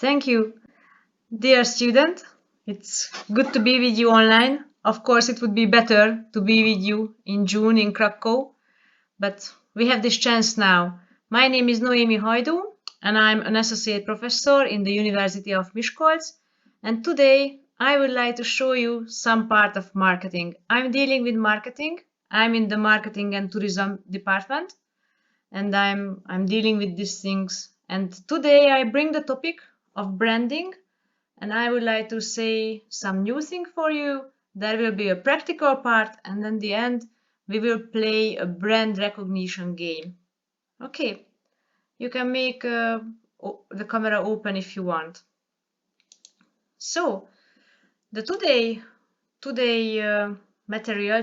Thank you. Dear student, it's good to be with you online. Of course, it would be better to be with you in June in Krakow, but we have this chance now. My name is Noémi Hajdú, and I'm an associate professor in the University of Miskolc. And today I would like to show you some part of marketing. I'm dealing with marketing. I'm in the marketing and tourism department, and I'm dealing with these things. And today I bring the topic of branding, and I would like to say some new thing for you. There will be a practical part, and in the end we will play a brand recognition game. Okay, you can make the camera open if you want. So the today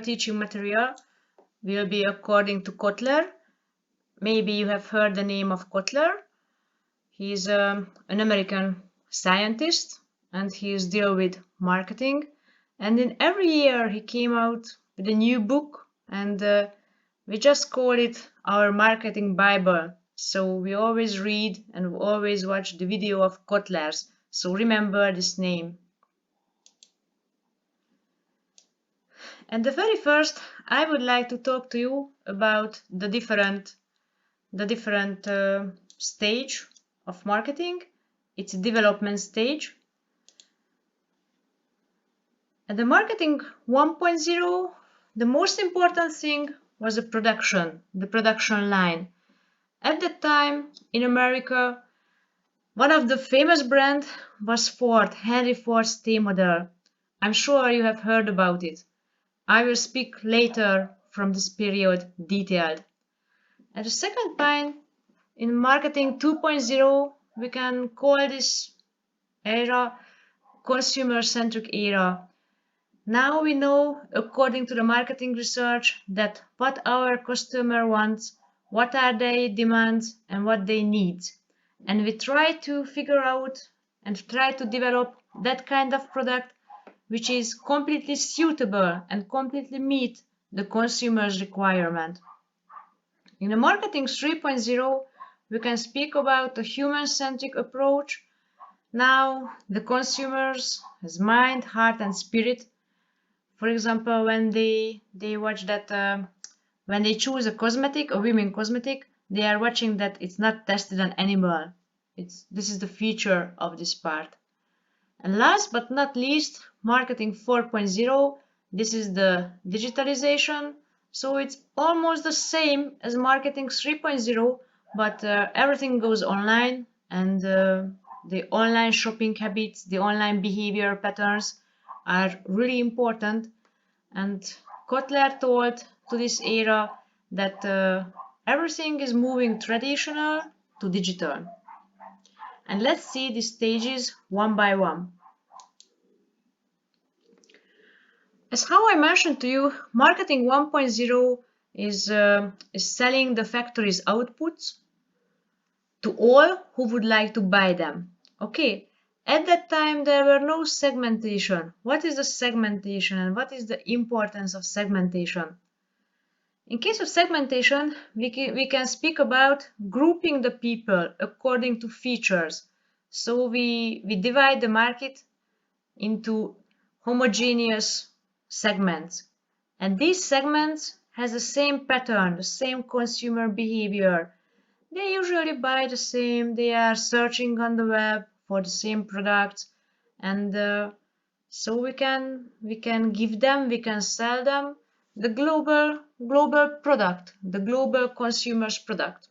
teaching material will be according to Kotler. Maybe you have heard the name of Kotler. He is an American scientist, and he is deal with marketing. And in every year he came out with a new book, and we just call it our marketing Bible. So we always read and we always watch the video of Kotler's. So remember this name. And the very first, I would like to talk to you about the different stage of marketing. It's a development stage. And the marketing 1.0, the most important thing was the production line. At that time in America, one of the famous brand was Ford, Henry Ford's T model. I'm sure you have heard about it. I will speak later from this period detailed. And the second point, in marketing 2.0, we can call this era consumer-centric era. Now we know, according to the marketing research, that what our customer wants, what are their demands, and what they need. And we try to figure out and try to develop that kind of product which is completely suitable and completely meet the consumer's requirement. In the marketing 3.0, we can speak about a human-centric approach. Now the consumers has mind, heart, and spirit. For example, when they watch that, when they choose a cosmetic, a women cosmetic, they are watching that it's not tested on animal. This is the feature of this part. And last but not least, marketing 4.0, this is the digitalization. So it's almost the same as marketing 3.0, but everything goes online, and the online shopping habits, the online behavior patterns are really important. And Kotler told to this era that everything is moving traditional to digital. And let's see these stages one by one. As how I mentioned to you, marketing 1.0 is selling the factory's outputs to all who would like to buy them. Okay, at that time there were no segmentation. What is the segmentation and what is the importance of segmentation? In case of segmentation, we can speak about grouping the people according to features. So we divide the market into homogeneous segments. And these segments has the same pattern, the same consumer behavior. They usually buy the same, they are searching on the web for the same products, and so we can give them, we can sell them the global product, the global consumer's product.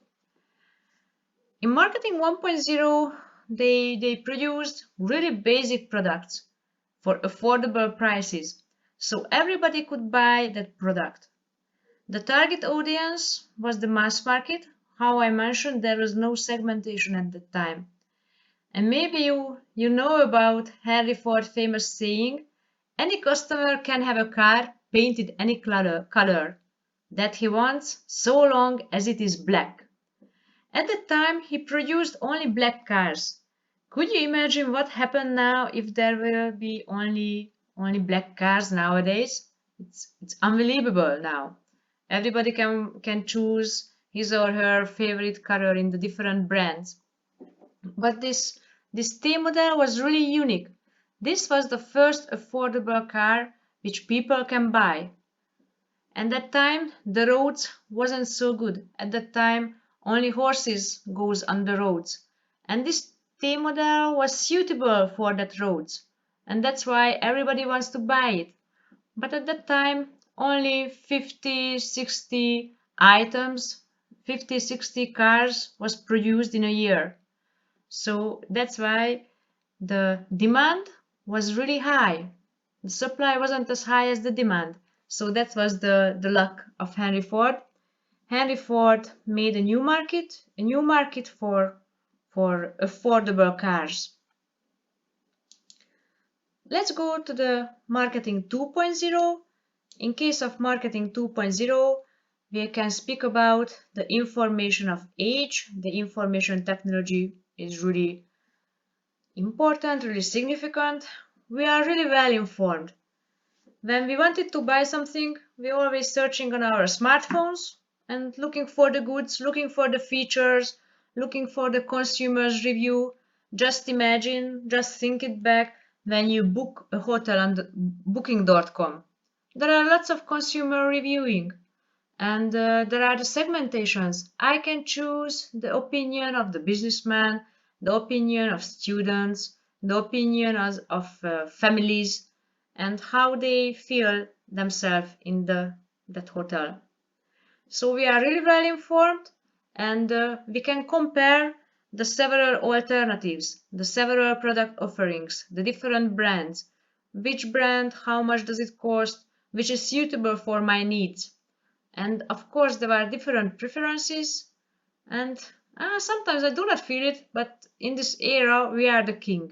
In marketing 1.0, they produced really basic products for affordable prices, so everybody could buy that product. The target audience was the mass market. How I mentioned, there was no segmentation at that time. And maybe you know about Henry Ford's famous saying, any customer can have a car painted any color that he wants, so long as it is black. At the time, he produced only black cars. Could you imagine what happened now if there will be only black cars nowadays? It's unbelievable now. Everybody can choose his or her favorite color in the different brands. But this This T model was really unique. This was the first affordable car which people can buy. And that time the roads wasn't so good. At that time only horses goes on the roads. And this T model was suitable for that roads. And that's why everybody wants to buy it. But at that time only 50, 60 items, 50, 60 cars was produced in a year. So that's why the demand was really high. The supply wasn't as high as the demand. So that was the luck of Henry Ford. Henry Ford made a new market for affordable cars. Let's go to the marketing 2.0. In case of marketing 2.0, we can speak about the information of age. The information technology is really important, really significant. We are really well informed. When we wanted to buy something, we always searching on our smartphones and looking for the goods, looking for the features, looking for the consumer's review. Just imagine, just think it back when you book a hotel on booking.com. There are lots of consumer reviewing and there are the segmentations. I can choose the opinion of the businessman, the opinion of students, the opinion of families, and how they feel themselves in that hotel. So we are really well informed and we can compare the several alternatives, the several product offerings, the different brands. Which brand, how much does it cost, which is suitable for my needs. And of course there are different preferences and sometimes I do not feel it, but in this era we are the king.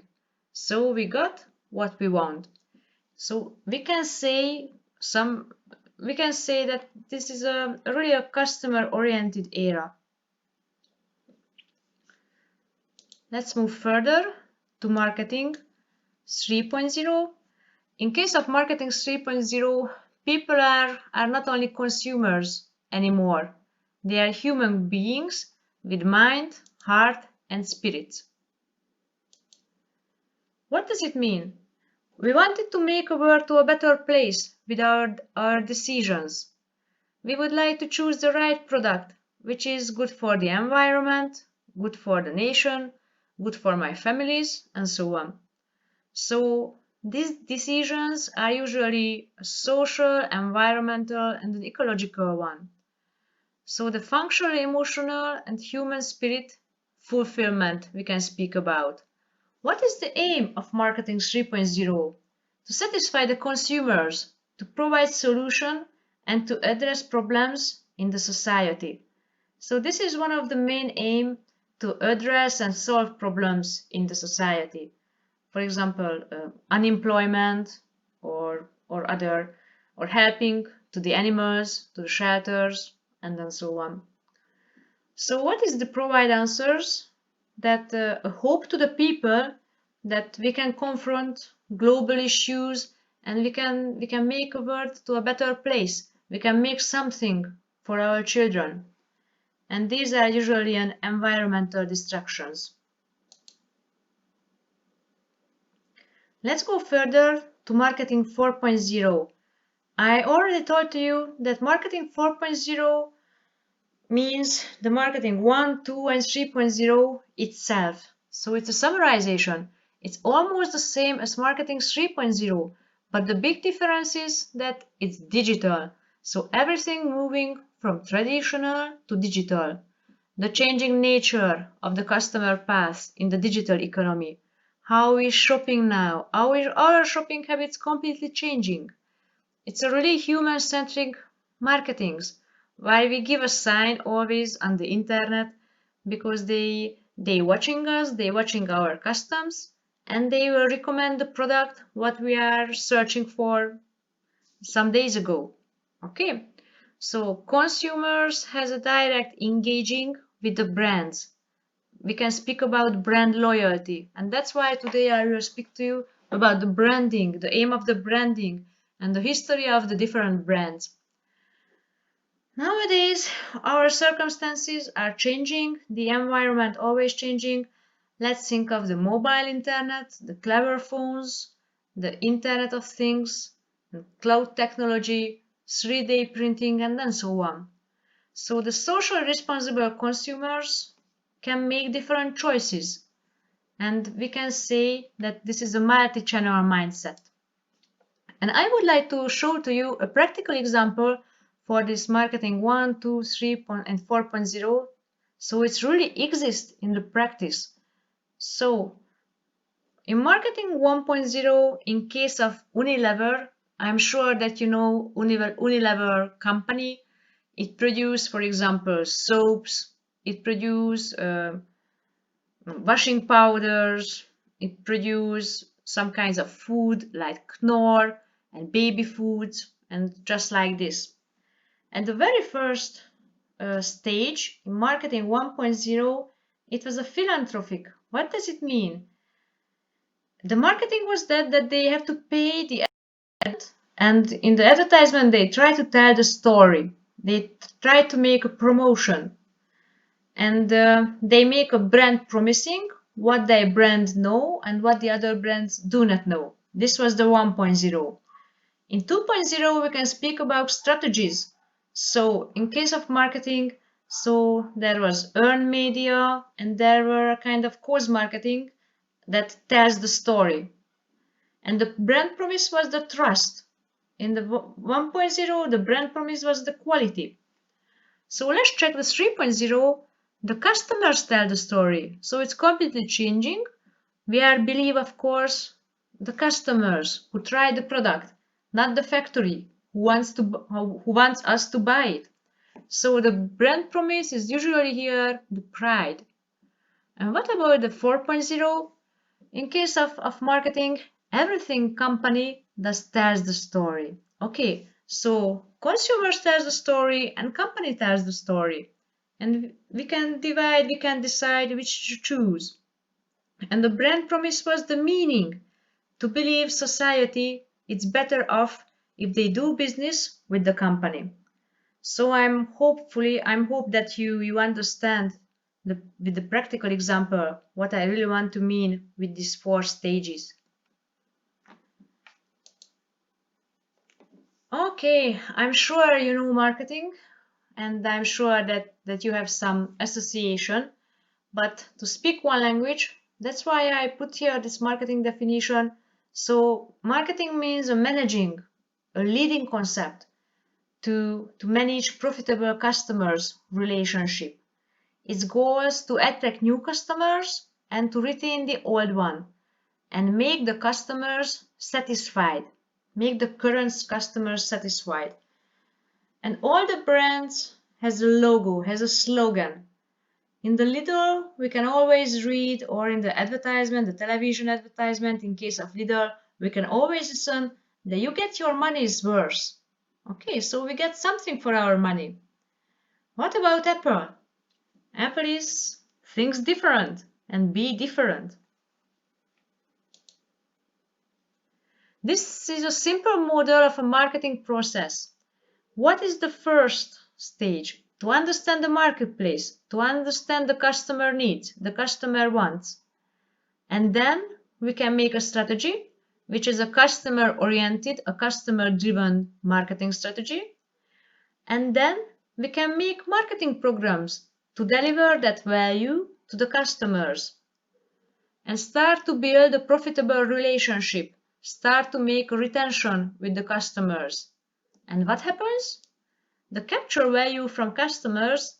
So we got what we want. So we can say that this is really a customer-oriented era. Let's move further to marketing 3.0. In case of marketing 3.0, people are not only consumers anymore. They are human beings with mind, heart, and spirit. What does it mean? We wanted to make a world to a better place with our decisions. We would like to choose the right product, which is good for the environment, good for the nation, good for my families, and so on. So these decisions are usually a social, environmental, and an ecological one. So the functional, emotional, and human spirit fulfillment we can speak about. What is the aim of marketing 3.0? To satisfy the consumers, to provide solutions, and to address problems in the society. So this is one of the main aims, to address and solve problems in the society. For example, unemployment or helping to the animals, to the shelters, and so on. So what is the provide answers? That a hope to the people that we can confront global issues and we can make a world to a better place. We can make something for our children. And these are usually an environmental distractions. Let's go further to marketing 4.0. I already told you that marketing 4.0 means the marketing 1, 2, and 3.0 itself. So it's a summarization. It's almost the same as marketing 3.0, but the big difference is that it's digital. So everything moving from traditional to digital. The changing nature of the customer path in the digital economy. How is shopping now? How are our shopping habits completely changing? It's a really human-centric marketing. Why we give a sign always on the internet? Because they watching us, they watching our customs, and they will recommend the product what we are searching for some days ago. Okay, so consumers has a direct engaging with the brands. We can speak about brand loyalty, and that's why today I will speak to you about the branding, the aim of the branding, and the history of the different brands. Nowadays, our circumstances are changing, the environment always changing, Let's think of the mobile internet, the clever phones, the Internet of Things, cloud technology, 3D printing, and then so on. So the social responsible consumers can make different choices, and we can say that this is a multi-channel mindset. And I would like to show to you a practical example for this marketing 1, 2, 3, and 4.0. So it really exists in the practice. So in marketing 1.0, in case of Unilever, I'm sure that you know Unilever company. It produces, for example, soaps. It produces washing powders. It produces some kinds of food like Knorr and baby foods and just like this. And the very first stage in marketing 1.0, it was a philanthropic. What does it mean? The marketing was that they have to pay the ad, and in the advertisement they try to tell the story. They try to make a promotion, and they make a brand promising what their brand know and what the other brands do not know. This was the 1.0. In 2.0 we can speak about strategies. So in case of marketing, so there was earned media and there were a kind of cause marketing that tells the story. And the brand promise was the trust. In the 1.0, the brand promise was the quality. So let's check the 3.0. The customers tell the story. So it's completely changing. We are believe, of course, the customers who try the product, not the factory who wants us to buy it. So the brand promise is usually here the pride. And what about the 4.0? In case of marketing, everything company does tells the story. Okay, so consumers tells the story and company tells the story. And we can divide, we can decide which to choose. And the brand promise was the meaning to believe society it's better off if they do business with the company. So I'm hope that you understand with the practical example what I really want to mean with these 4 stages. Okay, I'm sure you know marketing and I'm sure that you have some association, but to speak one language, that's why I put here this marketing definition. So marketing means managing, a leading concept to manage profitable customers relationship. Its goal is to attract new customers and to retain the old one and make the customers satisfied, make the current customers satisfied. And all the brands has a logo, has a slogan. In the Lidl, we can always read, or in the advertisement, the television advertisement, in case of Lidl, we can always listen that you get your money's worth. Okay, so we get something for our money. What about Apple? Apple is things different and be different. This is a simple model of a marketing process. What is the first stage? To understand the marketplace, to understand the customer needs, the customer wants. And then we can make a strategy, which is a customer-oriented, a customer-driven marketing strategy. And then we can make marketing programs to deliver that value to the customers and start to build a profitable relationship, start to make a retention with the customers. And what happens? The capture value from customers,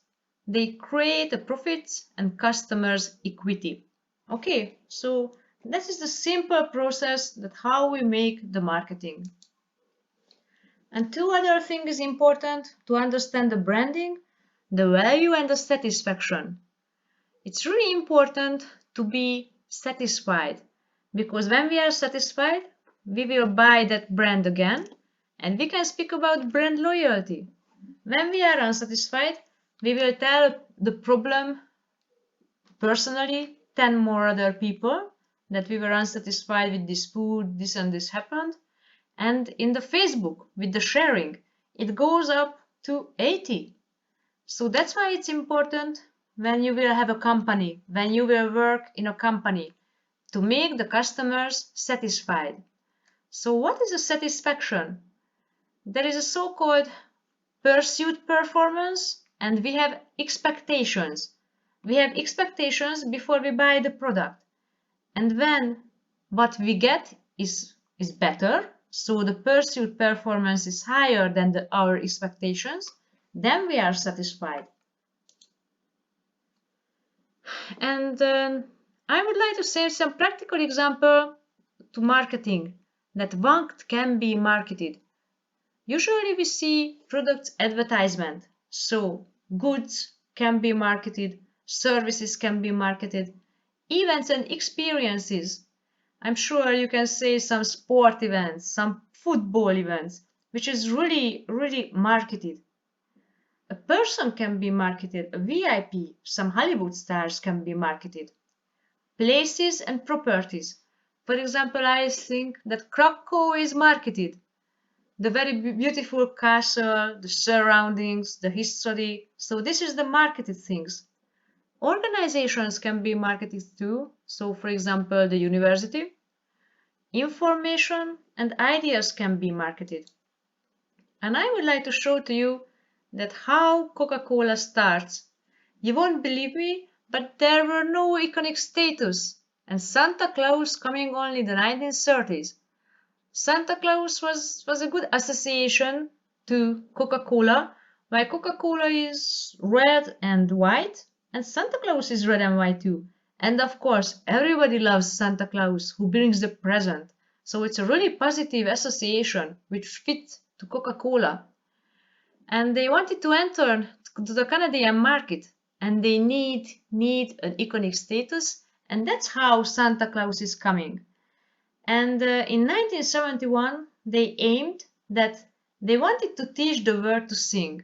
they create a profit and customers equity. Okay, so this is the simple process that how we make the marketing. And 2 other things is important to understand the branding, the value and the satisfaction. It's really important to be satisfied because when we are satisfied, we will buy that brand again and we can speak about brand loyalty. When we are unsatisfied, we will tell the problem personally 10 more other people that we were unsatisfied with this food, this and this happened. And in the Facebook, with the sharing, it goes up to 80. So that's why it's important when you will have a company, when you will work in a company, to make the customers satisfied. So what is a satisfaction? There is a so-called pursuit performance, and we have expectations. We have expectations before we buy the product. And when what we get is better, so the pursuit performance is higher than our expectations, then we are satisfied. And I would like to say some practical example to marketing, that what can be marketed. Usually we see products advertisement, so goods can be marketed, services can be marketed, events and experiences. I'm sure you can say some sport events, some football events, which is really marketed. A person can be marketed, a VIP, some Hollywood stars can be marketed. Places and properties. For example, I think that Krakow is marketed. The very beautiful castle, the surroundings, the history. So this is the marketed things. Organizations can be marketed too. So for example, the university. Information and ideas can be marketed. And I would like to show to you that how Coca-Cola starts. You won't believe me, but there were no iconic status, and Santa Claus coming only in the 1930s. Santa Claus was a good association to Coca-Cola, while Coca-Cola is red and white, and Santa Claus is red and white too. And of course, everybody loves Santa Claus, who brings the present. So it's a really positive association which fits to Coca-Cola. And they wanted to enter to the Canadian market, and they need an iconic status, and that's how Santa Claus is coming. And in 1971, they aimed that they wanted to teach the world to sing.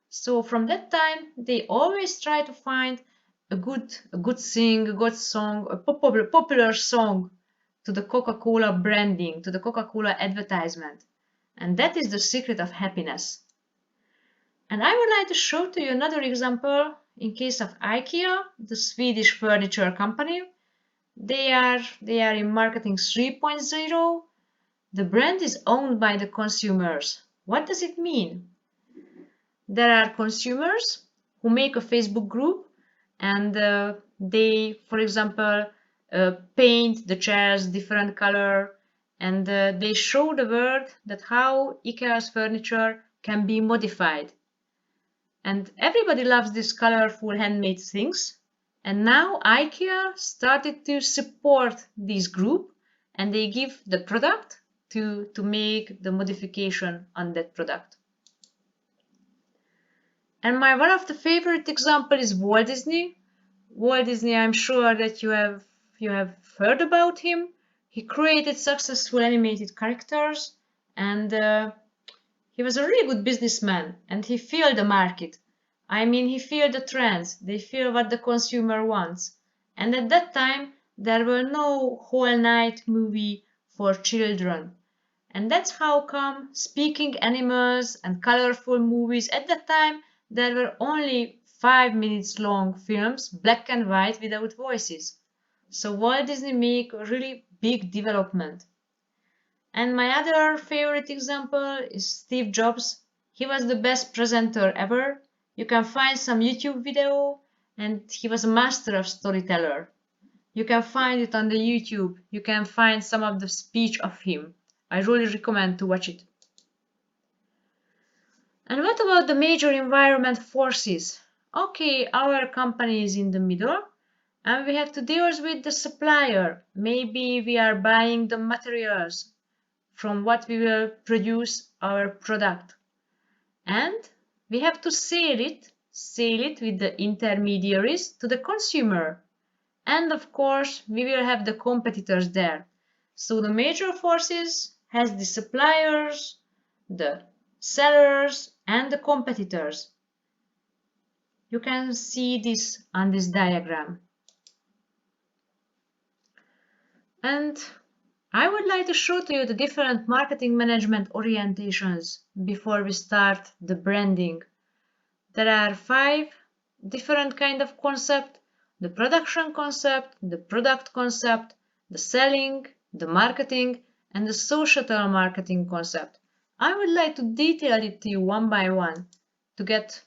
So from that time, they always try to find a good song, a popular song to the Coca-Cola branding, to the Coca-Cola advertisement. And that is the secret of happiness. And I would like to show to you another example in case of IKEA, the Swedish furniture company. They are in marketing 3.0. The brand is owned by the consumers. What does it mean? There are consumers who make a Facebook group, and they, for example, paint the chairs different color, and they show the world that how IKEA's furniture can be modified. And everybody loves these colorful handmade things. And now IKEA started to support this group, and they give the product to make the modification on that product. And my one of the favorite example is Walt Disney. Walt Disney, I'm sure that you have heard about him. He created successful animated characters, and he was a really good businessman, and he feel the market. I mean, he feel the trends. They feel what the consumer wants. And at that time, there were no whole night movie for children. And that's how come speaking animals and colorful movies. At that time, there were only 5 minutes long films, black and white without voices. So Walt Disney make a really big development. And my other favorite example is Steve Jobs. He was the best presenter ever. You can find some YouTube video, and he was a master of storyteller. You can find it on the YouTube. You can find some of the speech of him. I really recommend to watch it. And what about the major environment forces? Okay, our company is in the middle, and we have to deal with the supplier. Maybe we are buying the materials from what we will produce our product. And we have to sell it with the intermediaries to the consumer. And of course, we will have the competitors there. So the major forces has the suppliers, the sellers, and the competitors. You can see this on this diagram. And I would like to show to you the different marketing management orientations before we start the branding. There are 5 different kind of concept: the production concept, the product concept, the selling, the marketing, and the societal marketing concept. I would like to detail it to you one by one to get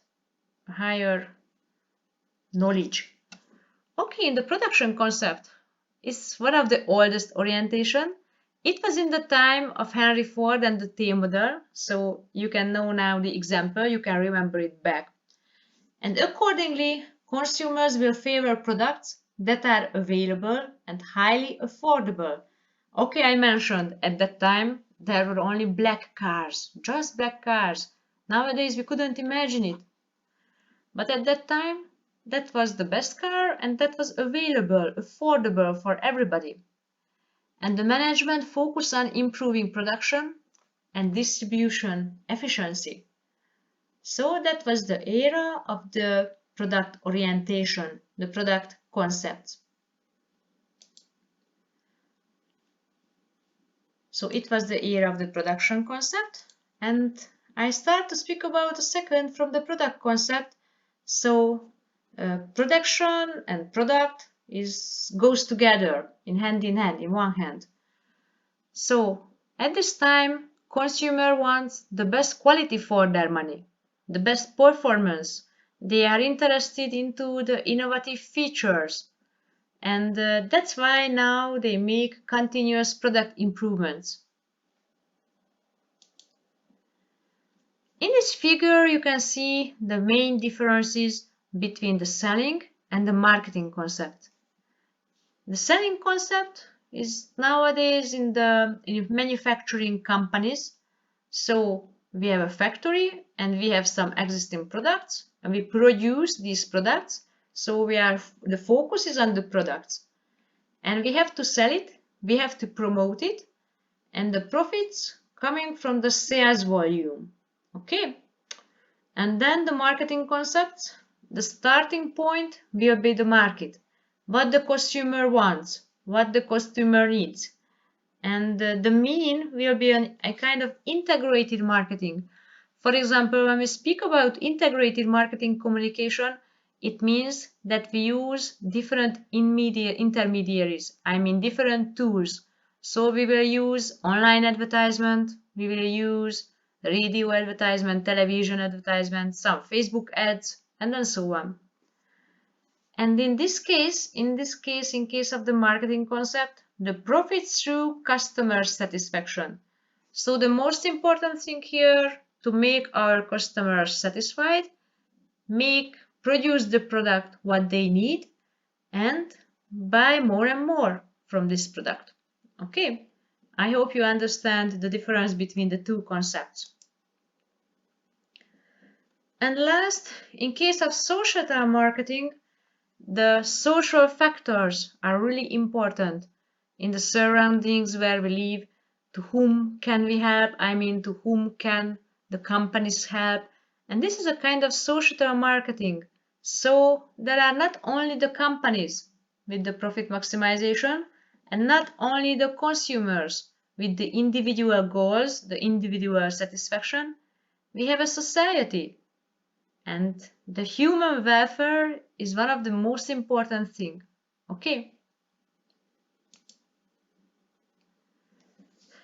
higher knowledge. Okay, the production concept is one of the oldest orientation. It was in the time of Henry Ford and the T model, so you can know now the example, you can remember it back. And accordingly, consumers will favor products that are available and highly affordable. Okay, I mentioned at that time there were only black cars, just black cars. Nowadays we couldn't imagine it. But at that time, that was the best car and that was available, affordable for everybody. And the management focused on improving production and distribution efficiency. So that was the era of the product orientation, the product concepts. So it was the era of the production concept, and I start to speak about a second from the product concept. So production and product goes together in hand, in one hand. So at this time, consumer wants the best quality for their money, the best performance. They are interested into the innovative features, and that's why now they make continuous product improvements. In this figure, you can see the main differences between the selling and the marketing concept. The selling concept is nowadays in manufacturing companies. So we have a factory and we have some existing products and we produce these products. So the focus is on the products and we have to sell it, we have to promote it, and the profits coming from the sales volume. Okay, and then the marketing concepts. The starting point will be the market, what the consumer wants, what the consumer needs, and the mean will be a kind of integrated marketing. For example, when we speak about integrated marketing communication, it means that we use different intermediaries, I mean different tools. So we will use online advertisement, we will use radio advertisement, television advertisement, some Facebook ads, and then so on. And in case of the marketing concept, the profits through customer satisfaction. So the most important thing here to make our customers satisfied, produce the product what they need, and buy more and more from this product. Okay, I hope you understand the difference between the two concepts. And last, in case of societal marketing, the social factors are really important in the surroundings where we live. To whom can we help? I mean, to whom can the companies help? And this is a kind of societal marketing. So there are not only the companies with the profit maximization and not only the consumers with the individual goals, the individual satisfaction. We have a society. And the human welfare is one of the most important things. Okay?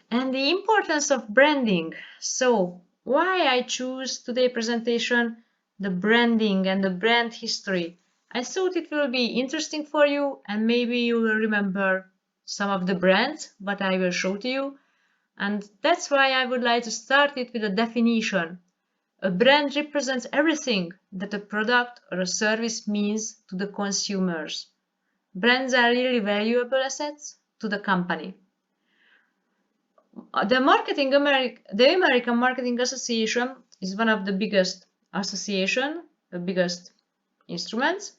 And the importance of branding. So, why I choose today's presentation the branding and the brand history. I thought it will be interesting for you and maybe you will remember some of the brands what I will show to you. And that's why I would like to start it with a definition. A brand represents everything that a product or a service means to the consumers. Brands are really valuable assets to the company. The American Marketing Association is one of the biggest the biggest instruments,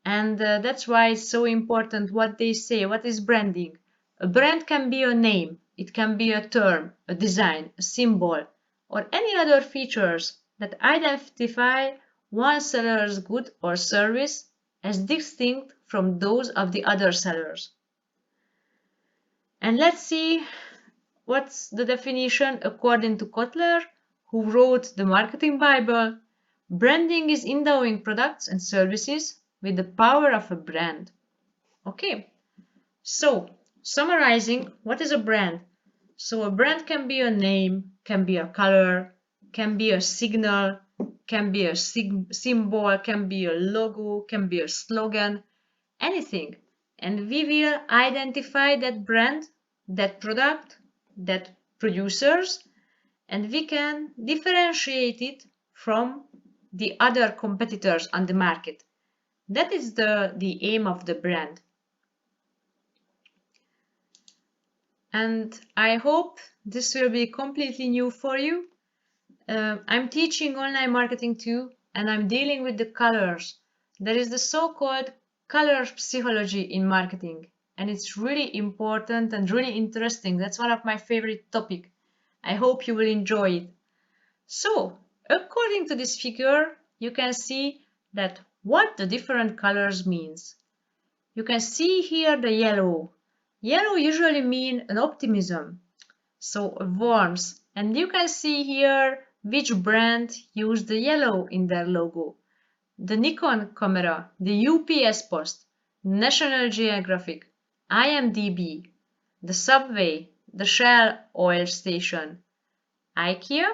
and that's why it's so important what they say. What is branding? A brand can be a name, it can be a term, a design, a symbol, or any other features that identify one seller's good or service as distinct from those of the other sellers. And let's see what's the definition according to Kotler, who wrote the Marketing Bible. Branding is endowing products and services with the power of a brand. Okay, so summarizing, what is a brand? So a brand can be a name, can be a color, can be a signal, can be a symbol, can be a logo, can be a slogan, anything. And we will identify that brand, that product, that producers, and we can differentiate it from the other competitors on the market. That is the aim of the brand. And I hope this will be completely new for you. I'm teaching online marketing too, and I'm dealing with the colors. There is the so-called color psychology in marketing, and it's really important and really interesting. That's one of my favorite topics. I hope you will enjoy it. So, according to this figure, you can see that what the different colors means. You can see here the yellow. Yellow usually means an optimism, so a warmth. And you can see here which brand used the yellow in their logo. The Nikon camera, the UPS Post, National Geographic, IMDb, the Subway, the Shell oil station, IKEA,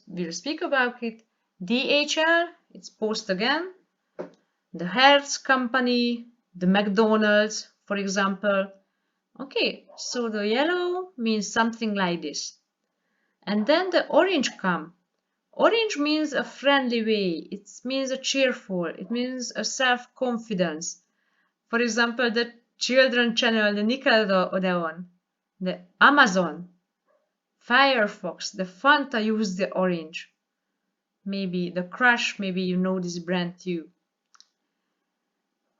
we'll speak about it, DHL, it's Post again, the Hertz company, the McDonalds, for example. Okay, so the yellow means something like this. And then the orange come. Orange means a friendly way. It means a cheerful. It means a self-confidence. For example, the children channel, the Nickelodeon, the Amazon, Firefox, the Fanta use the orange. Maybe the Crush, maybe you know this brand too.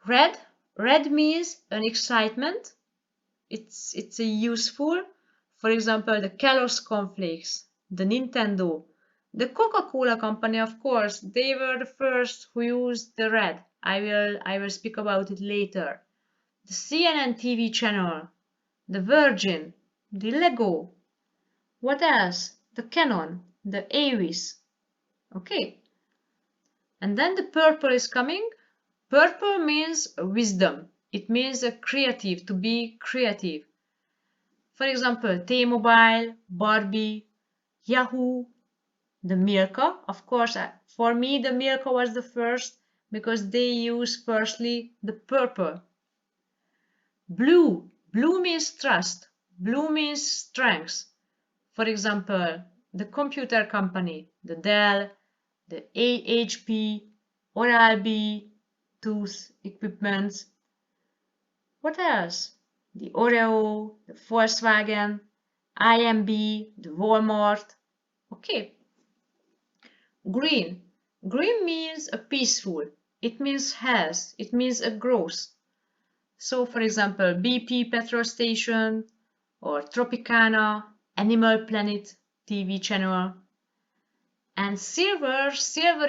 Red. Red means an excitement. It's a useful. For example, the Kellogg's cornflakes, the Nintendo, the Coca-Cola company, of course, they were the first who used the red. I will speak about it later. The CNN TV channel, the Virgin, the Lego. What else? The Canon, the Avis. Okay. And then the purple is coming. Purple means wisdom. It means a creative, to be creative. For example, T-Mobile, Barbie, Yahoo, the Milka. Of course, for me, the Milka was the first because they use firstly the purple. Blue. Blue means trust. Blue means strength. For example, the computer company, the Dell, the HP, Oral-B, tooth equipment. What else? The Oreo, the Volkswagen, IMB, the Walmart. Okay. Green. Green means a peaceful. It means health. It means a growth. So, for example, BP petrol station or Tropicana, Animal Planet TV channel. And silver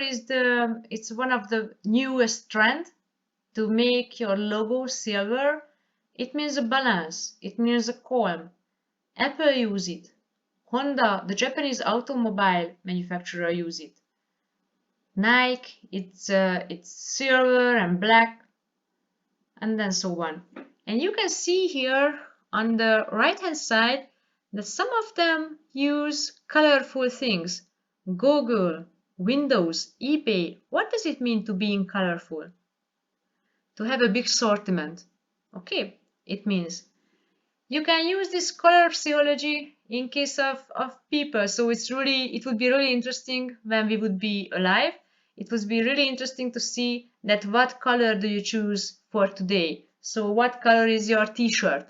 is it's one of the newest trend to make your logo silver. It means a balance. It means a calm. Apple use it. Honda, the Japanese automobile manufacturer, use it. Nike, it's silver and black, and then so on. And you can see here on the right hand side that some of them use colorful things. Google, Windows, eBay. What does it mean to being colorful? To have a big assortment. Okay, it means you can use this color psychology in case of people. So it would be really interesting when we would be alive. It would be really interesting to see that what color do you choose for today. So what color is your t-shirt?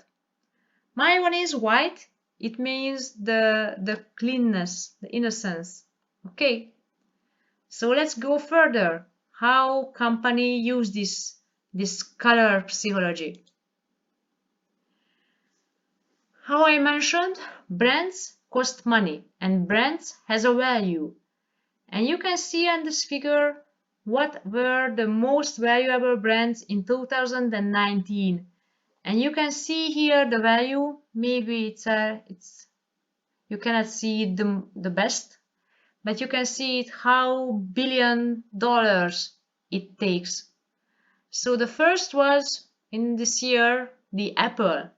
My one is white. It means the cleanness, the innocence. Okay. So let's go further. How company use this color psychology? How I mentioned, brands cost money and brands has a value. And you can see on this figure what were the most valuable brands in 2019. And you can see here the value. Maybe it's you cannot see the best, but you can see it how $1 billion it takes. So the first was in this year the Apple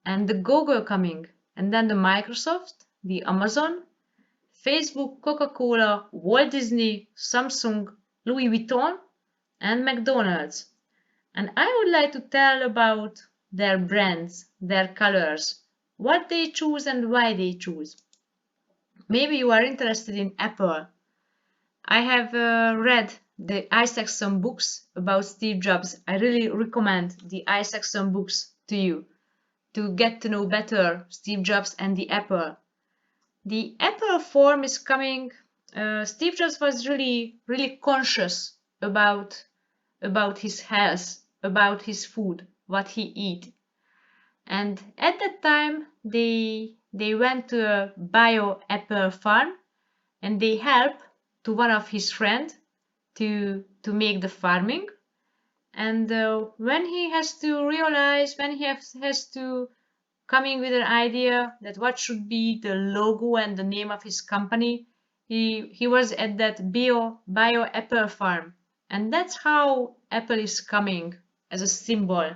and the Google coming, and then the Microsoft, the Amazon, Facebook, CocaCola, Walt Disney, Samsung, Louis Vuitton, and McDonald's. And I would like to tell about their brands, their colors, what they choose and why they choose. Maybe you are interested in Apple. I have read the Isaacson books about Steve Jobs. I really recommend the Isaacson books to you to get to know better Steve Jobs and the Apple. The Apple form is coming. Steve Jobs was really conscious about his health, about his food, what he eat. And at that time, they went to a bio apple farm, and they helped to one of his friends to make the farming. And when he has to realize, when he has to coming with an idea that what should be the logo and the name of his company, he was at that bio apple farm, and that's how Apple is coming as a symbol.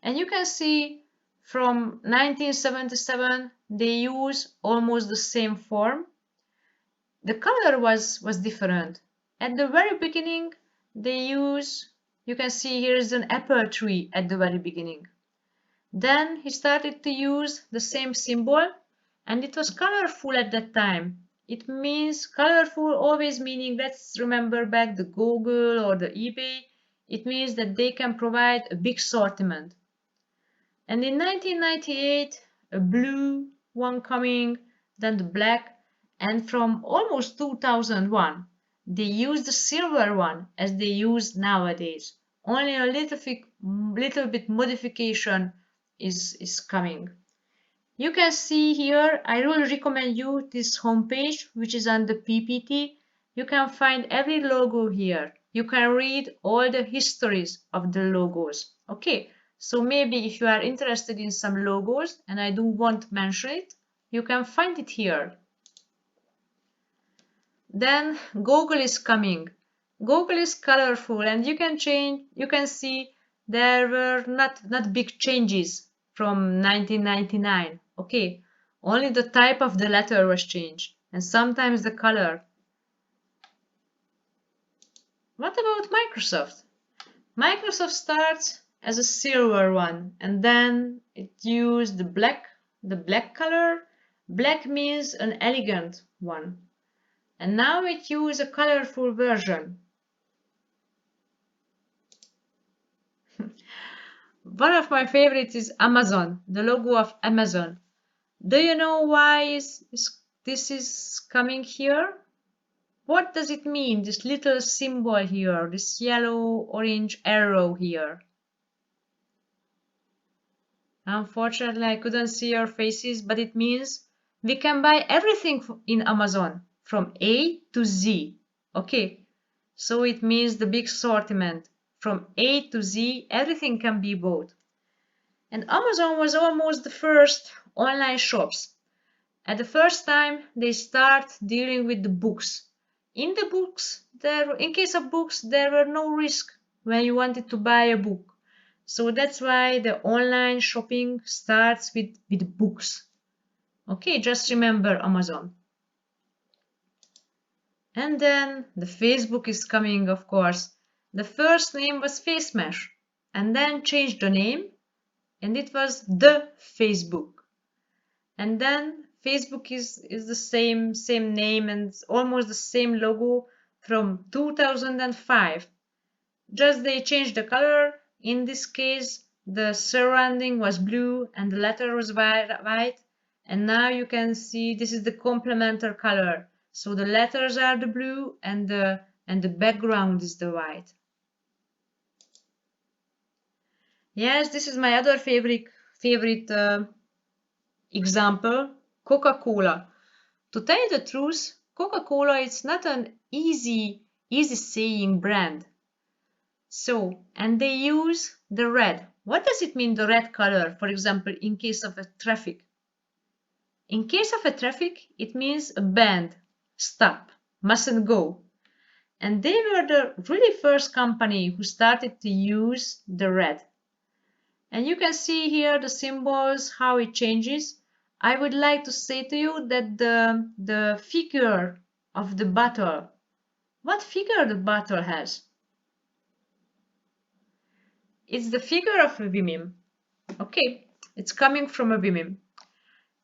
And you can see from 1977 they use almost the same form. The color was different. At the very beginning they use, you can see here is an apple tree at the very beginning. Then he started to use the same symbol, and it was colorful at that time. It means colorful, always meaning, let's remember back the Google or the eBay, it means that they can provide a big assortment. And in 1998, a blue one coming, then the black, and from almost 2001, they used the silver one as they use nowadays. Only a little bit modification is coming. You can see here, I really recommend you this homepage, which is on the PPT. You can find every logo here. You can read all the histories of the logos. Okay, so maybe if you are interested in some logos and I do want to mention it, you can find it here. Then Google is coming. Google is colorful, and you can see there were not big changes from 1999. Okay, only the type of the letter was changed, and sometimes the color. What about Microsoft? Microsoft starts as a silver one, and then it used the black color. Black means an elegant one, and now it uses a colorful version. One of my favorites is Amazon, the logo of Amazon. Do you know why this is coming here? What does it mean, this little symbol here, this yellow-orange arrow here? Unfortunately, I couldn't see your faces, but it means we can buy everything in Amazon from A to Z. Okay, so it means the big assortment. From A to Z, everything can be bought. And Amazon was almost the first online shops. At the first time, they start dealing with the books. In the books, in case of books, there were no risk when you wanted to buy a book. So that's why the online shopping starts with books. Okay, just remember Amazon. And then the Facebook is coming, of course. The first name was FaceMesh, and then changed the name, and it was the Facebook. And then Facebook is the same name and almost the same logo from 2005. Just they changed the color. In this case, the surrounding was blue and the letter was white. And now you can see this is the complementary color. So the letters are the blue and the background is the white. Yes, this is my other favorite example, CocaCola. To tell you the truth, CocaCola is not an easy saying brand. So, and they use the red. What does it mean, the red color, for example, in case of a traffic? In case of a traffic, it means a band. stop, mustn't go. And they were the really first company who started to use the red. And you can see here the symbols, how it changes. I would like to say to you that the figure of the bottle, what figure the bottle has? It's the figure of a woman. Okay, it's coming from a woman.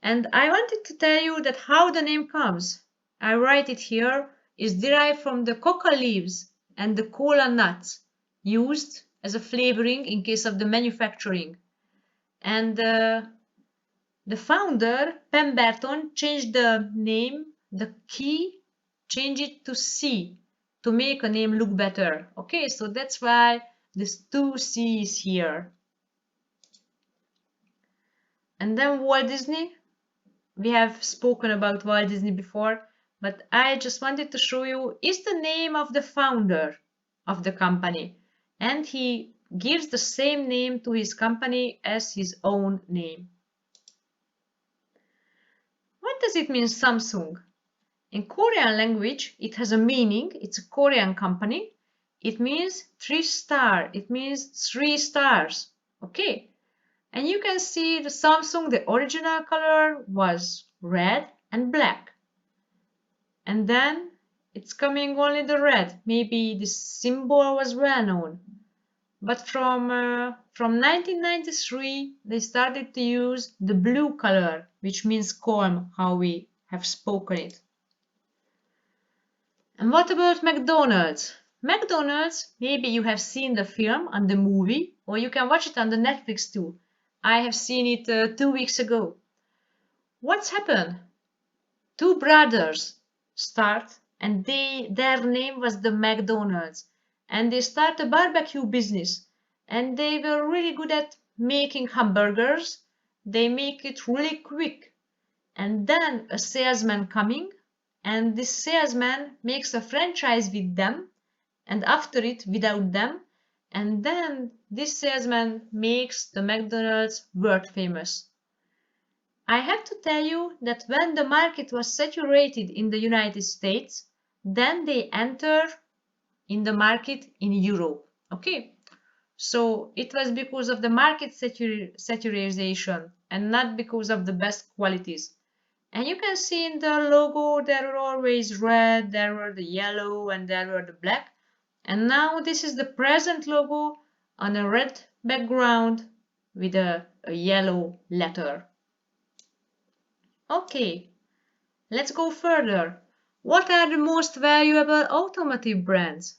And I wanted to tell you that how the name comes. I write it here, is derived from the coca leaves and the cola nuts used as a flavoring in case of the manufacturing. And the founder, Pemberton, changed the name, the key, changed it to C to make a name look better. Okay, so that's why this 2C is here. And then Walt Disney. We have spoken about Walt Disney before, but I just wanted to show you is the name of the founder of the company. And he gives the same name to his company as his own name. What does it mean, Samsung? In Korean language, it has a meaning. It's a Korean company. It means 3-star. It means 3 stars. Okay. And you can see the Samsung, the original color was red and black. And then it's coming only the red. Maybe this symbol was well known. But from 1993, they started to use the blue color, which means calm, how we have spoken it. And what about McDonald's? McDonald's, maybe you have seen the film and the movie, or you can watch it on the Netflix too. I have seen it 2 weeks ago. What's happened? 2 brothers start, and their name was the McDonald's, and they start a barbecue business, and they were really good at making hamburgers. They make it really quick, and then a salesman coming, and this salesman makes a franchise with them, and after it without them, and then this salesman makes the McDonald's world famous. I have to tell you that when the market was saturated in the United States, then they enter in the market in Europe. Okay, so it was because of the market saturation and not because of the best qualities. And you can see in the logo there were always red, there were the yellow, and there were the black. And now this is the present logo on a red background with a yellow letter. Okay, let's go further. What are the most valuable automotive brands?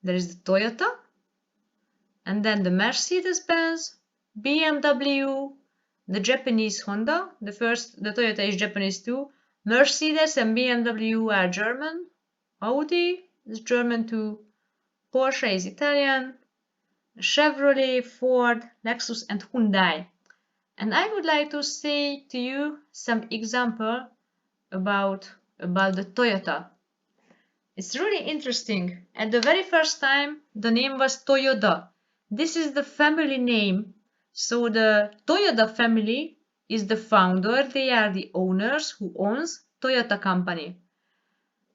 There is the Toyota, and then the Mercedes-Benz, BMW, the Japanese Honda. The Toyota is Japanese too. Mercedes and BMW are German. Audi is German too. Porsche is Italian. Chevrolet, Ford, Lexus, and Hyundai. And I would like to say to you some example about the Toyota. It's really interesting. At the very first time, the name was Toyoda. This is the family name. So the Toyoda family is the founder. They are the owners who owns Toyota company.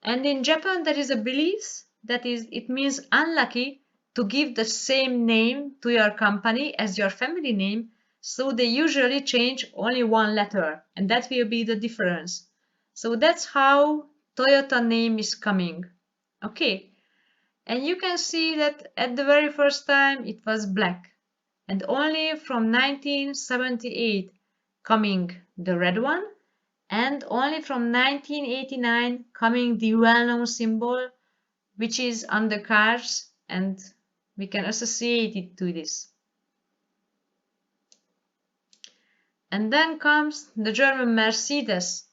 And in Japan, there is a belief that it means unlucky to give the same name to your company as your family name. So they usually change only one letter, and that will be the difference. So that's how Toyota name is coming. Okay, and you can see that at the very first time it was black, and only from 1978 coming the red one, and only from 1989 coming the well-known symbol which is on the cars, and we can associate it to this. And then comes the German Mercedes.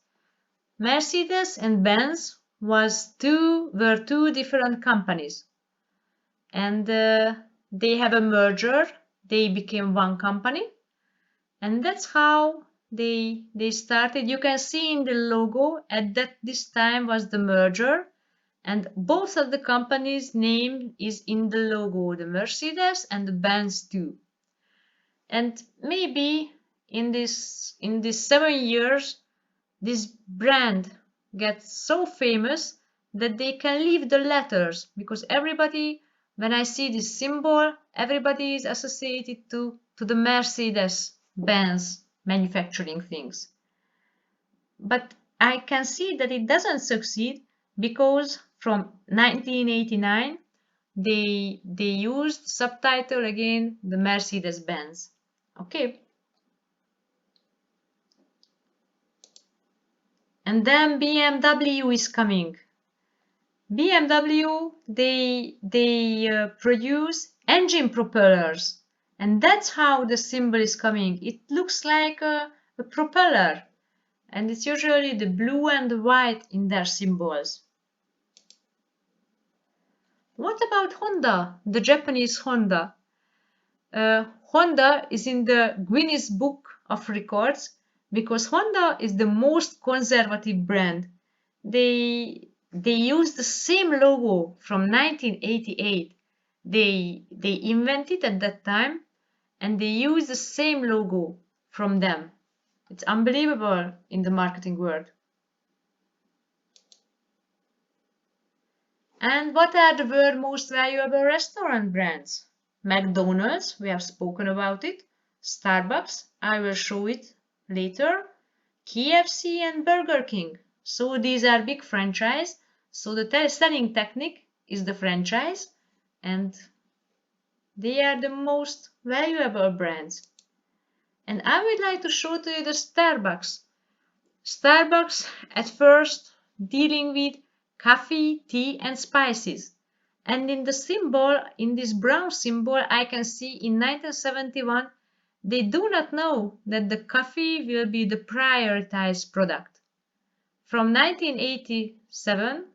Mercedes and Benz were two different companies, and they have a merger. They became one company, and that's how they started. You can see in the logo at this time was the merger, and both of the companies' name is in the logo, the Mercedes and the Benz too. And maybe in this 7 years, this brand get so famous that they can leave the letters, because everybody, when I see this symbol, everybody is associated to the Mercedes-Benz manufacturing things. But I can see that it doesn't succeed, because from 1989 they used subtitle again the Mercedes-Benz. Okay. And then BMW is coming. BMW, they produce engine propellers, and that's how the symbol is coming. It looks like a propeller, and it's usually the blue and the white in their symbols. What about Honda, the Japanese Honda? Honda is in the Guinness Book of Records because Honda is the most conservative brand. They use the same logo from 1988. They invented at that time, and they use the same logo from them. It's unbelievable in the marketing world. And what are the world's most valuable restaurant brands? McDonald's, we have spoken about it. Starbucks, I will show it later. KFC and Burger King. So these are big franchise. So the selling technique is the franchise, and they are the most valuable brands. And I would like to show to you the Starbucks. Starbucks at first dealing with coffee, tea and spices. And in the symbol, in this brown symbol, I can see in 1971, they do not know that the coffee will be the prioritized product. From 1987,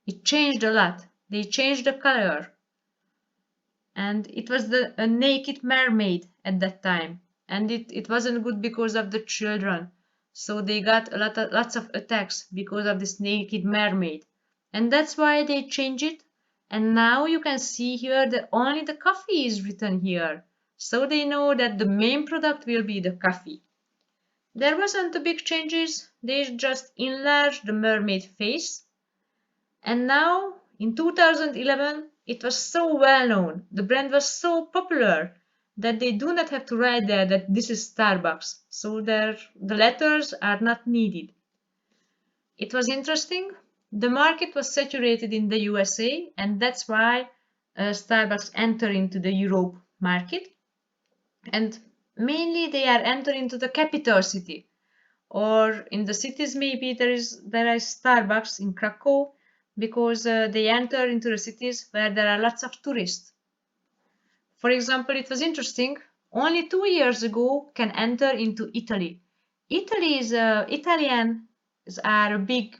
it changed a lot. They changed the color. And it was a naked mermaid at that time. And it wasn't good because of the children. So they got lots of attacks because of this naked mermaid. And that's why they changed it. And now you can see here that only the coffee is written here. So they know that the main product will be the coffee. There wasn't a big changes. They just enlarged the mermaid face. And now in 2011, it was so well known. The brand was so popular that they do not have to write there that this is Starbucks. So the letters are not needed. It was interesting. The market was saturated in the USA, and that's why Starbucks entered into the Europe market. And mainly they are entering into the capital city, or in the cities maybe there is Starbucks in Krakow, because they enter into the cities where there are lots of tourists. For example, it was interesting. Only 2 years ago can enter into Italy. Italy is Italian. Are a big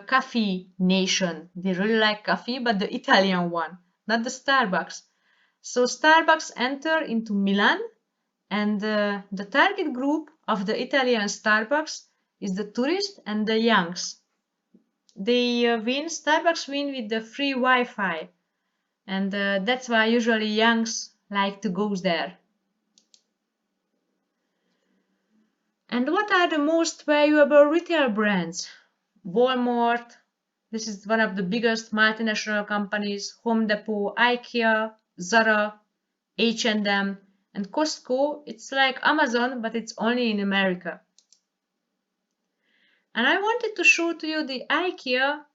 coffee nation. They really like coffee, but the Italian one, not the Starbucks. So Starbucks enter into Milan, and the target group of the Italian Starbucks is the tourists and the youngs. Starbucks win with the free Wi-Fi, and that's why usually youngs like to go there. And what are the most valuable retail brands? Walmart, this is one of the biggest multinational companies, Home Depot, IKEA, Zara, H&M, and Costco. It's like Amazon, but it's only in America. And I wanted to show to you the IKEA.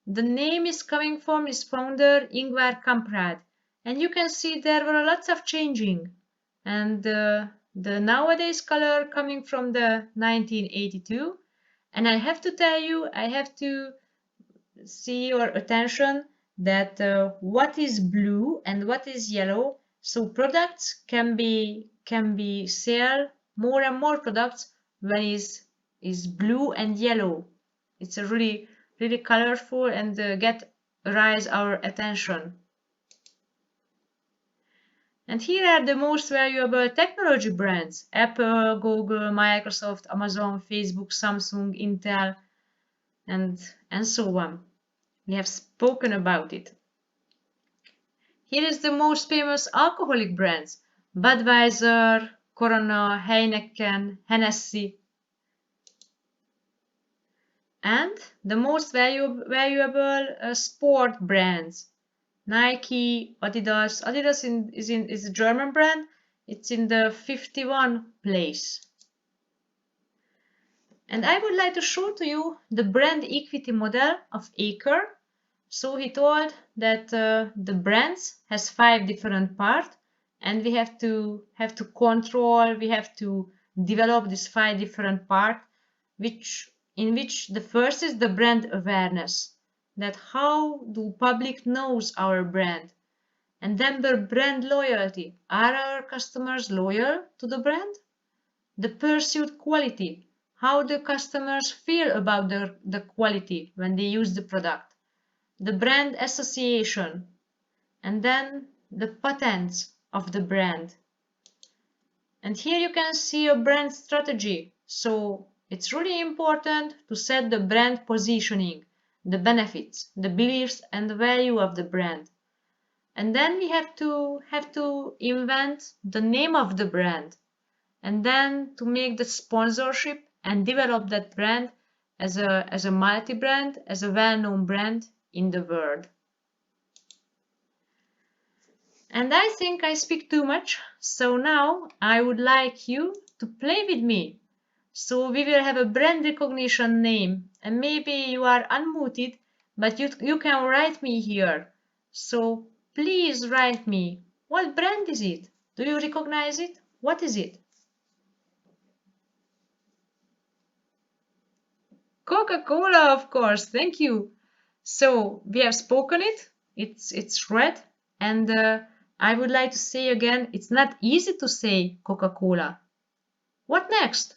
The name is coming from its founder, Ingvar Kamprad. And you can see there were lots of changing. And the nowadays color coming from the 1982. And I have to tell you, I have to see your attention that what is blue and what is yellow. So products can be sell more and more products when is blue and yellow. It's a really colorful and rise our attention. And here are the most valuable technology brands: Apple, Google, Microsoft, Amazon, Facebook, Samsung, Intel, and so on. We have spoken about it. Here is the most famous alcoholic brands: Budweiser, Corona, Heineken, Hennessy. And the most valuable sport brands, Nike, Adidas. Adidas is a German brand. It's in the 51 place. And I would like to show to you the brand equity model of Aker. So he told that the brands has 5 different parts, and we have to control, we have to develop these 5 different parts, in which the first is the brand awareness, that how do public knows our brand. And then the brand loyalty, are our customers loyal to the brand? The pursued quality, how the customers feel about the quality when they use the product. The brand association, and then the patents of the brand. And here you can see a brand strategy. So it's really important to set the brand positioning, the benefits, the beliefs and the value of the brand. And then we have to invent the name of the brand, and then to make the sponsorship and develop that brand as a multi-brand, as a well-known brand in the world. And I think I speak too much, so now I would like you to play with me. So we will have a brand recognition name, and maybe you are unmuted, but you can write me here. So please write me. What brand is it? Do you recognize it? What is it? CocaCola, of course. Thank you. So we have spoken it. It's red, and I would like to say again, it's not easy to say Coca-Cola. What next?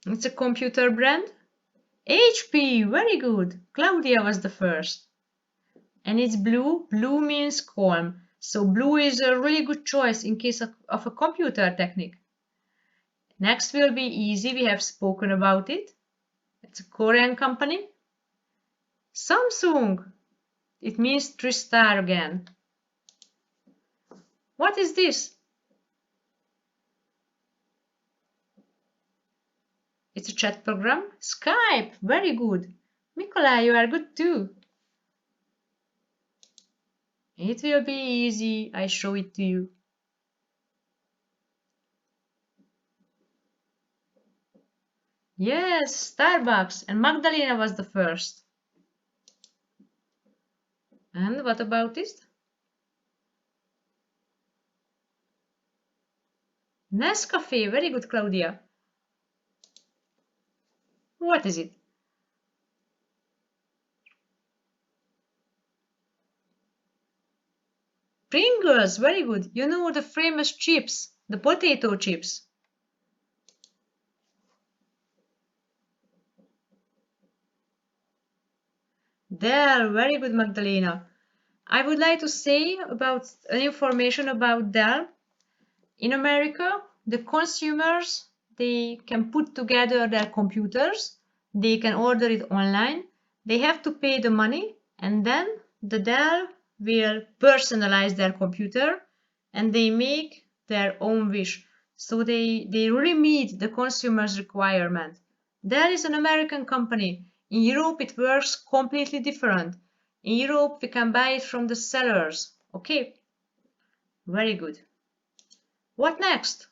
It's a computer brand. HP, very good. Claudia was the first. And it's blue. Blue means calm. So blue is a really good choice in case of a computer technique. Next will be easy. We have spoken about it. It's a Korean company. Samsung. It means 3-star again. What is this? It's a chat program. Skype. Very good. Nikolai, you are good too. It will be easy. I show it to you. Yes, Starbucks. And Magdalena was the first. And what about this? Nescafe. Very good, Claudia. What is it? Pringles. Very good. You know the famous chips, the potato chips. Dell. Very good, Magdalena. I would like to say about information about Dell. In America, the consumers, they can put together their computers, they can order it online, they have to pay the money, and then the Dell will personalize their computer and they make their own wish. So they really meet the consumer's requirement. Dell is an American company. In Europe, it works completely different. In Europe, we can buy it from the sellers. Okay, very good. What next?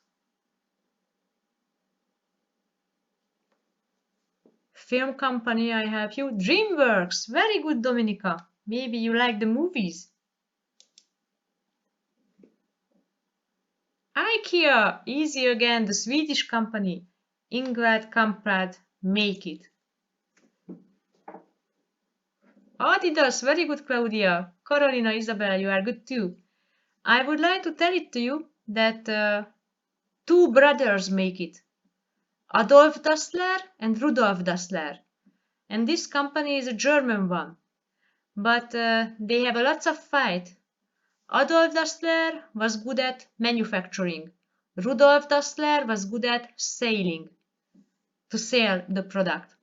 Film company, I help you. DreamWorks. Very good, Dominica. Maybe you like the movies. IKEA. Easy again, the Swedish company. Ingvad Kamprad. Make it. Adidas. Very good, Claudia. Carolina, Isabel, you are good too. I would like to tell it to you that 2 brothers make it. Adolf Dassler and Rudolf Dassler. And this company is a German one. But they have a lots of fight. Adolf Dassler was good at manufacturing. Rudolf Dassler was good at selling, to sell the product.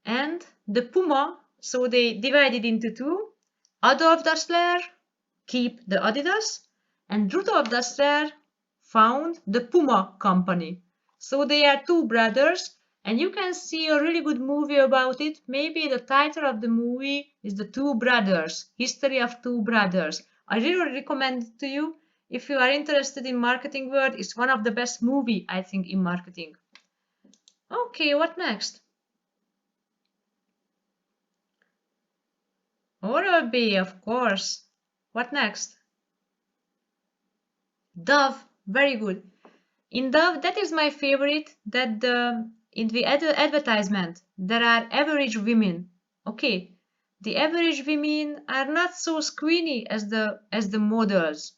And the Puma, so they divided into 2. Adolf Dassler keep the Adidas, and Rudolf Dassler found the Puma company. So they are two brothers, and you can see a really good movie about it. Maybe the title of the movie is The Two Brothers, History of Two Brothers. I really recommend it to you. If you are interested in marketing world, it's one of the best movie, I think, in marketing. Okay, what next? Oral-B, of course. What next? Dove, very good. In Dove, that is my favorite, that in the advertisement, there are average women. Okay, the average women are not so skinny as the models.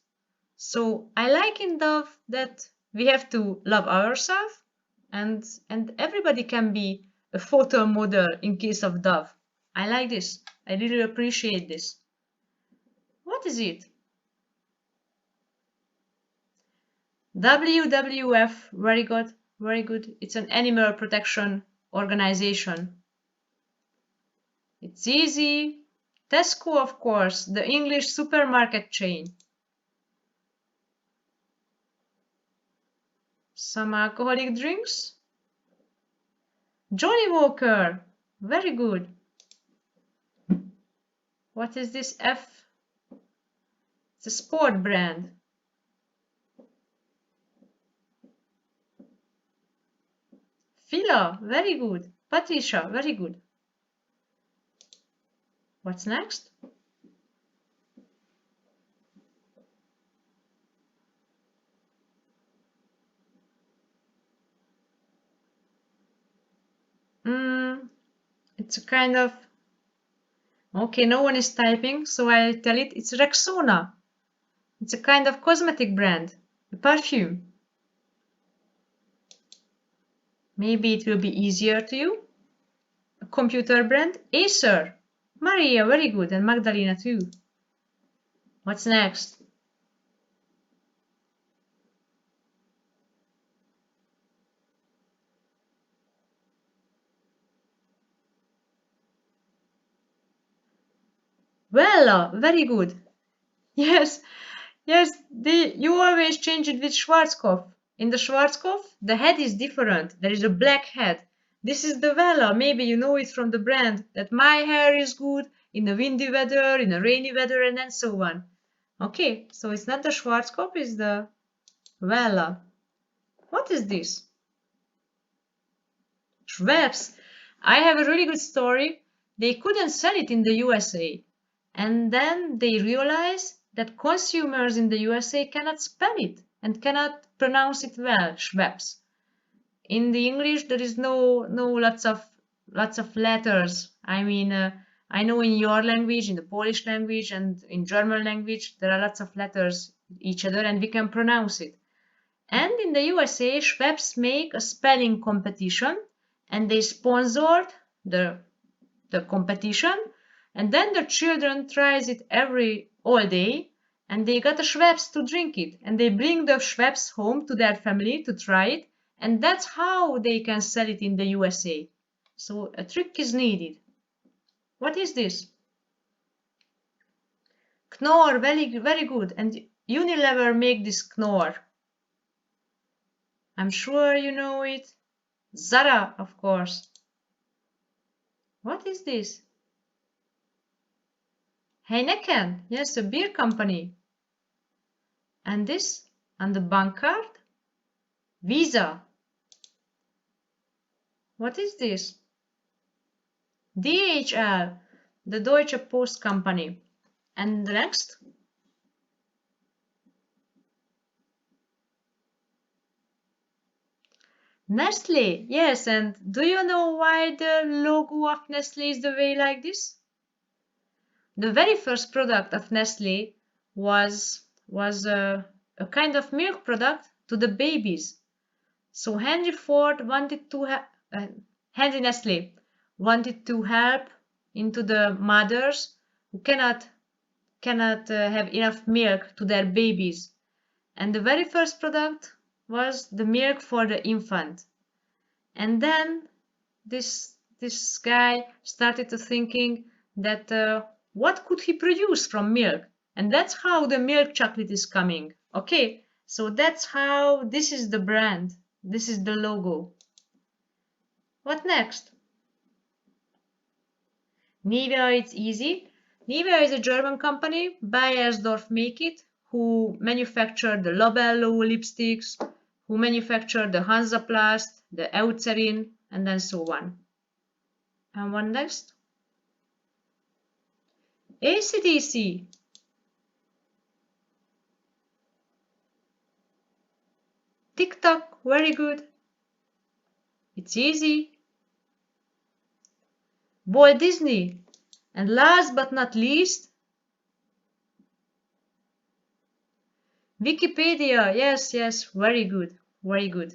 So I like in Dove that we have to love ourselves, and everybody can be a photo model in case of Dove. I like this. I really appreciate this. What is it? WWF, very good, very good. It's an animal protection organization. It's easy. Tesco, of course, the English supermarket chain. Some alcoholic drinks. Johnny Walker, very good. What is this F? It's a sport brand. Fila, very good. Patricia, very good. What's next? It's a kind of... Okay, no one is typing, so I'll tell it. It's Rexona. It's a kind of cosmetic brand, a perfume. Maybe it will be easier to you. A computer brand, Acer. Maria, very good, and Magdalena too. What's next? Well, very good. Yes, yes, you always change it with Schwarzkopf. In the Schwarzkopf, the head is different. There is a black head. This is the Vela. Maybe you know it from the brand, that my hair is good in the windy weather, in the rainy weather, and then so on. Okay, so it's not the Schwarzkopf, it's the Vela. What is this? Schweppes. I have a really good story. They couldn't sell it in the USA. And then they realized that consumers in the USA cannot spell it and cannot pronounce it well, Schweppes. In the English, there is no lots of letters. I mean, I know in your language, in the Polish language, and in German language, there are lots of letters each other, and we can pronounce it. And in the USA, Schweppes make a spelling competition, and they sponsored the competition, and then the children tries it all day, and they got a Schweppes to drink it, and they bring the Schweppes home to their family to try it, and that's how they can sell it in the USA. So a trick is needed. What is this? Knorr, very good, and Unilever make this Knorr. I'm sure you know it. Zara, of course. What is this? Heineken, yes, a beer company. And this on the bank card? Visa. What is this? DHL, the Deutsche Post Company. And the next? Nestle, yes, and do you know why the logo of Nestle is the way like this? The very first product of Nestle was a kind of milk product to the babies. So Henry Nestle wanted to help into the mothers who cannot have enough milk to their babies. And the very first product was the milk for the infant. And then this guy started to thinking that what could he produce from milk? And that's how the milk chocolate is coming. Okay, so that's how this is the brand. This is the logo. What next? Nivea, it's easy. Nivea is a German company, Bayersdorf make it, who manufacture the Labello lipsticks, who manufacture the Hansaplast, the Eucerin, and then so on. And what next? AC/DC. TikTok, very good. It's easy. Walt Disney. And last but not least, Wikipedia. Yes, very good, very good.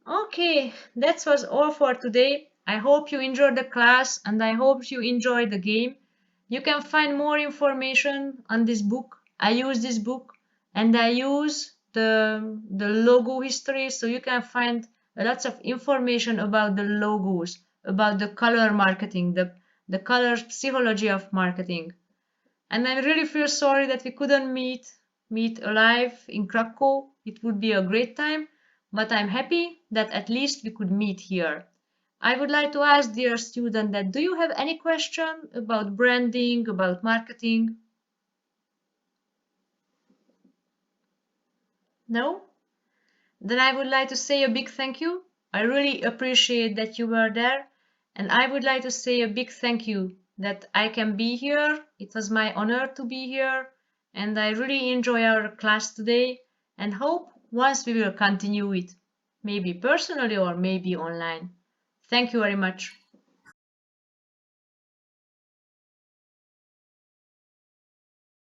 Okay, that was all for today. I hope you enjoyed the class and I hope you enjoyed the game. You can find more information on this book. I use this book and I use the logo history, so you can find lots of information about the logos, about the color marketing, the color psychology of marketing. And I really feel sorry that we couldn't meet alive in Krakow. It would be a great time, but I'm happy that at least we could meet here. I would like to ask dear student that do you have any question about branding, about marketing? No? Then I would like to say a big thank you. I really appreciate that you were there, and I would like to say a big thank you that I can be here. It was my honor to be here, and I really enjoy our class today and hope once we will continue it, maybe personally or maybe online. Thank you very much.